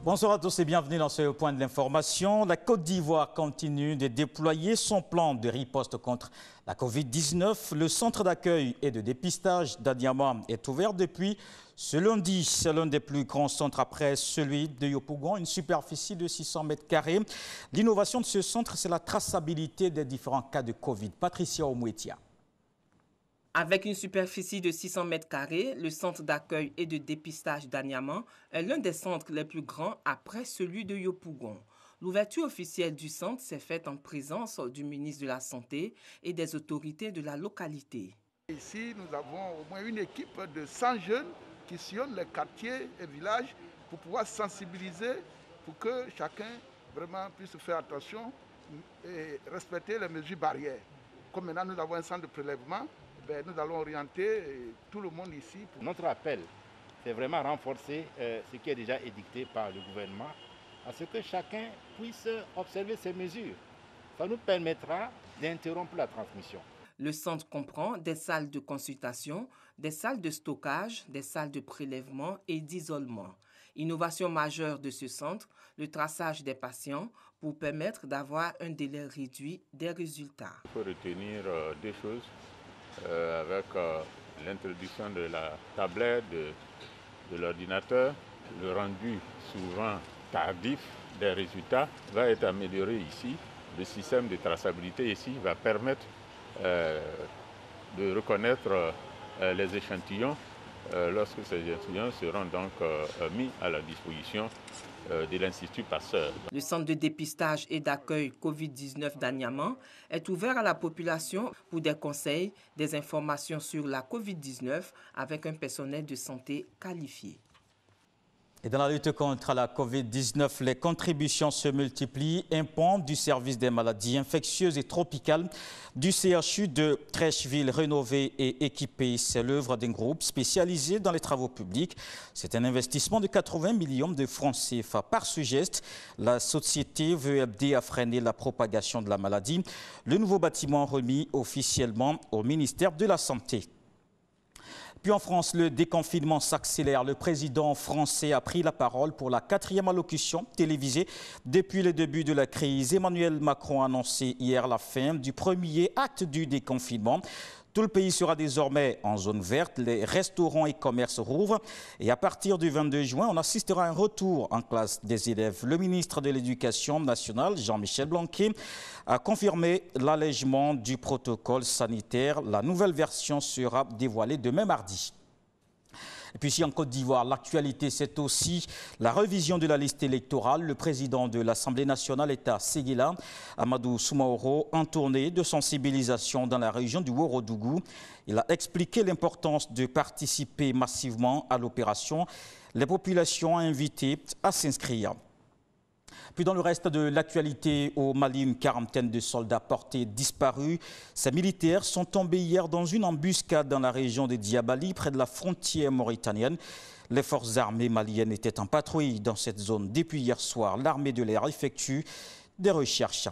Bonsoir à tous et bienvenue dans ce point de l'information. La Côte d'Ivoire continue de déployer son plan de riposte contre la Covid-19. Le centre d'accueil et de dépistage d'Adiama est ouvert depuis ce lundi. C'est l'un des plus grands centres après celui de Yopougon, une superficie de 600 mètres carrés. L'innovation de ce centre, c'est la traçabilité des différents cas de Covid. Patricia Omouetia. Avec une superficie de 600 mètres carrés, le centre d'accueil et de dépistage d'Aniama est l'un des centres les plus grands après celui de Yopougon. L'ouverture officielle du centre s'est faite en présence du ministre de la Santé et des autorités de la localité. Ici, nous avons au moins une équipe de 100 jeunes qui sillonnent les quartiers et villages pour pouvoir sensibiliser, pour que chacun vraiment puisse faire attention et respecter les mesures barrières. Comme maintenant nous avons un centre de prélèvement, nous allons orienter tout le monde ici. Notre appel, c'est vraiment renforcer ce qui est déjà édicté par le gouvernement, à ce que chacun puisse observer ces mesures. Ça nous permettra d'interrompre la transmission. Le centre comprend des salles de consultation, des salles de stockage, des salles de prélèvement et d'isolement. Innovation majeure de ce centre, le traçage des patients pour permettre d'avoir un délai réduit des résultats. Il faut retenir deux choses. Avec l'introduction de la tablette, de l'ordinateur, le rendu souvent tardif des résultats va être amélioré ici. Le système de traçabilité ici va permettre de reconnaître les échantillons lorsque ces échantillons seront donc mis à la disposition de l'Institut Pasteur. Le centre de dépistage et d'accueil Covid-19 d'Aniama est ouvert à la population pour des conseils, des informations sur la Covid-19 avec un personnel de santé qualifié. Et dans la lutte contre la Covid-19, les contributions se multiplient. Un pont du service des maladies infectieuses et tropicales du CHU de Trècheville rénové et équipé. C'est l'œuvre d'un groupe spécialisé dans les travaux publics. C'est un investissement de 80 millions de francs CFA. Par ce geste, la société veut aider à freiner la propagation de la maladie. Le nouveau bâtiment remis officiellement au ministère de la Santé. Puis en France, le déconfinement s'accélère. Le président français a pris la parole pour la 4e allocution télévisée depuis le début de la crise. Emmanuel Macron a annoncé hier la fin du premier acte du déconfinement. Tout le pays sera désormais en zone verte, les restaurants et commerces rouvrent et à partir du 22 juin, on assistera à un retour en classe des élèves. Le ministre de l'Éducation nationale, Jean-Michel Blanquer, a confirmé l'allègement du protocole sanitaire. La nouvelle version sera dévoilée demain mardi. Et puis ici en Côte d'Ivoire, l'actualité, c'est aussi la révision de la liste électorale. Le président de l'Assemblée nationale est à Séguéla, Amadou Soumaoro, en tournée de sensibilisation dans la région du Ouorodougou. Il a expliqué l'importance de participer massivement à l'opération. Les populations invitées à s'inscrire. Puis dans le reste de l'actualité, au Mali, une quarantaine de soldats portés disparus. Ces militaires sont tombés hier dans une embuscade dans la région de Diabali, près de la frontière mauritanienne. Les forces armées maliennes étaient en patrouille dans cette zone. Depuis hier soir, l'armée de l'air effectue des recherches.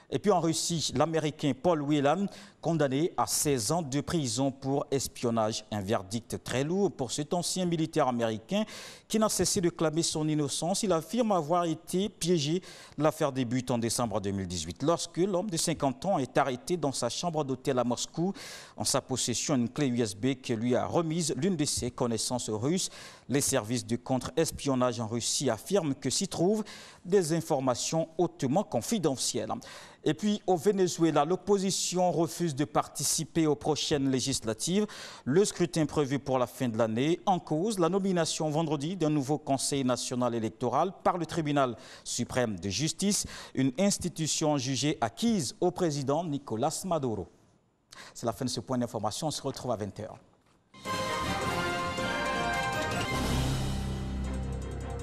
Et puis en Russie, l'Américain Paul Whelan, condamné à 16 ans de prison pour espionnage. Un verdict très lourd pour cet ancien militaire américain qui n'a cessé de clamer son innocence. Il affirme avoir été piégé. L'affaire débute en décembre 2018 lorsque l'homme de 50 ans est arrêté dans sa chambre d'hôtel à Moscou. En sa possession, une clé USB que lui a remise l'une de ses connaissances russes. Les services de contre-espionnage en Russie affirment que s'y trouvent des informations hautement confidentielles. Et puis au Venezuela, l'opposition refuse de participer aux prochaines législatives. Le scrutin prévu pour la fin de l'année en cause la nomination vendredi d'un nouveau Conseil national électoral par le tribunal suprême de justice, une institution jugée acquise au président Nicolás Maduro. C'est la fin de ce point d'information. On se retrouve à 20 h.